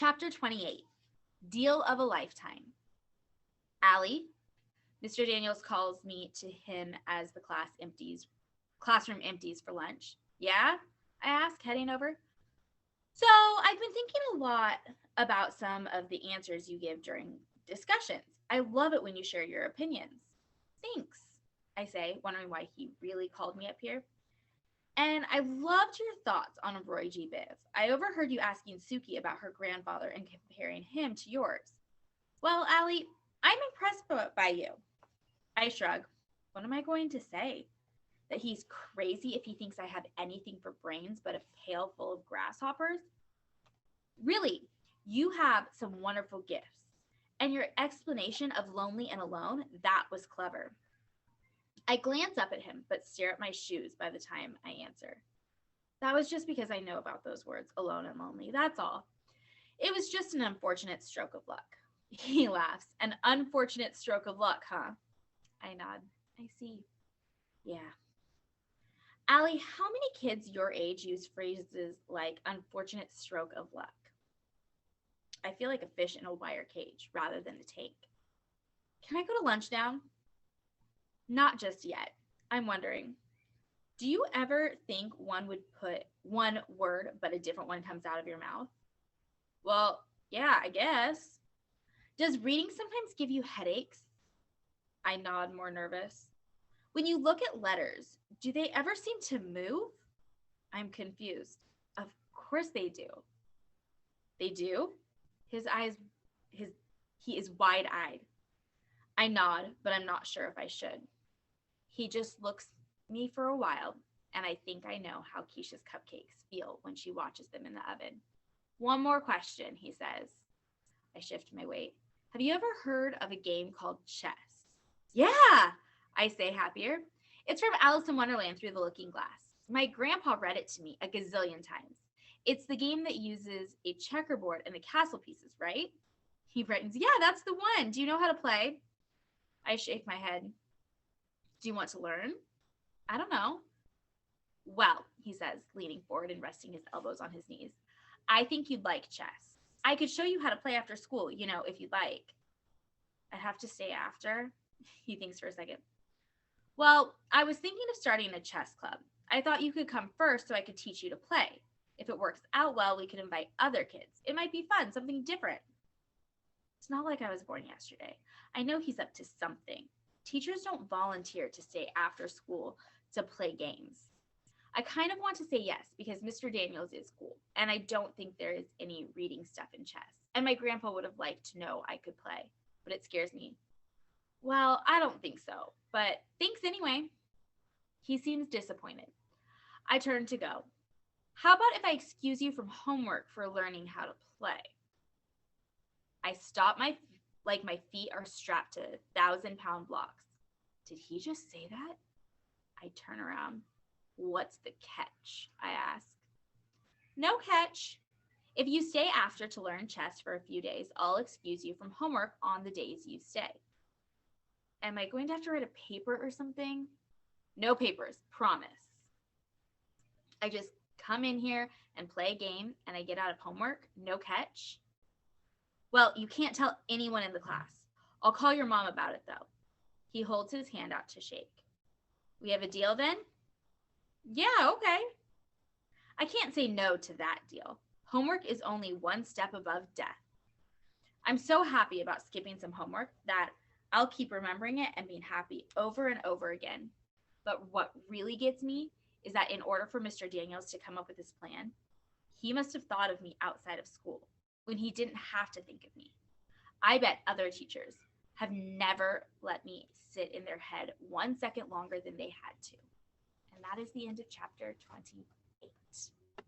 Chapter 28, Deal of a Lifetime. Allie, Mr. Daniels calls me to him as the classroom empties for lunch. Yeah? I ask, heading over. So I've been thinking a lot about some of the answers you give during discussions. I love it when you share your opinions. Thanks, I say, wondering why he really called me up here. And I loved your thoughts on Roy G. Biv. I overheard you asking Suki about her grandfather and comparing him to yours. Well, Allie, I'm impressed by you. I shrug. What am I going to say? That he's crazy if he thinks I have anything for brains but a pail full of grasshoppers? Really, you have some wonderful gifts. And your explanation of lonely and alone, that was clever. I glance up at him, but stare at my shoes by the time I answer. That was just because I know about those words, alone and lonely, that's all. It was just an unfortunate stroke of luck. He laughs. An unfortunate stroke of luck, huh? I nod. I see. Yeah. Allie, how many kids your age use phrases like unfortunate stroke of luck? I feel like a fish in a wire cage rather than a tank. Can I go to lunch now? Not just yet. I'm wondering, do you ever think one would put one word but a different one comes out of your mouth? Well, yeah, I guess. Does reading sometimes give you headaches? I nod, more nervous. When you look at letters, do they ever seem to move? I'm confused. Of course they do. They do? He is wide-eyed. I nod, but I'm not sure if I should. He just looks at me for a while, and I think I know how Keisha's cupcakes feel when she watches them in the oven. One more question, he says. I shift my weight. Have you ever heard of a game called chess? Yeah, I say, happier. It's from Alice in Wonderland Through the Looking Glass. My grandpa read it to me a gazillion times. It's the game that uses a checkerboard and the castle pieces, right? He brightens. Yeah, that's the one. Do you know how to play? I shake my head. Do you want to learn? I don't know. Well, he says, leaning forward and resting his elbows on his knees, I think you'd like chess. I could show you how to play after school, if you'd like. I'd have to stay after. He thinks for a second. Well, I was thinking of starting a chess club. I thought you could come first so I could teach you to play. If it works out well, we could invite other kids. It might be fun, something different. It's not like I was born yesterday. I know he's up to something. Teachers don't volunteer to stay after school to play games. I kind of want to say yes because Mr. Daniels is cool, and I don't think there is any reading stuff in chess. And my grandpa would have liked to know I could play, but it scares me. Well, I don't think so, but thanks anyway. He seems disappointed. I turn to go. How about if I excuse you from homework for learning how to play? I stop my feet are strapped to 1,000-pound blocks. Did he just say that? I turn around. What's the catch? I ask. No catch. If you stay after to learn chess for a few days, I'll excuse you from homework on the days you stay. Am I going to have to write a paper or something? No papers, promise. I just come in here and play a game and I get out of homework, no catch. Well, you can't tell anyone in the class. I'll call your mom about it though. He holds his hand out to shake. We have a deal then? Yeah, okay. I can't say no to that deal. Homework is only one step above death. I'm so happy about skipping some homework that I'll keep remembering it and being happy over and over again. But what really gets me is that in order for Mr. Daniels to come up with this plan, he must have thought of me outside of school when he didn't have to think of me. I bet other teachers have never let me sit in their head 1 second longer than they had to. And that is the end of chapter 28.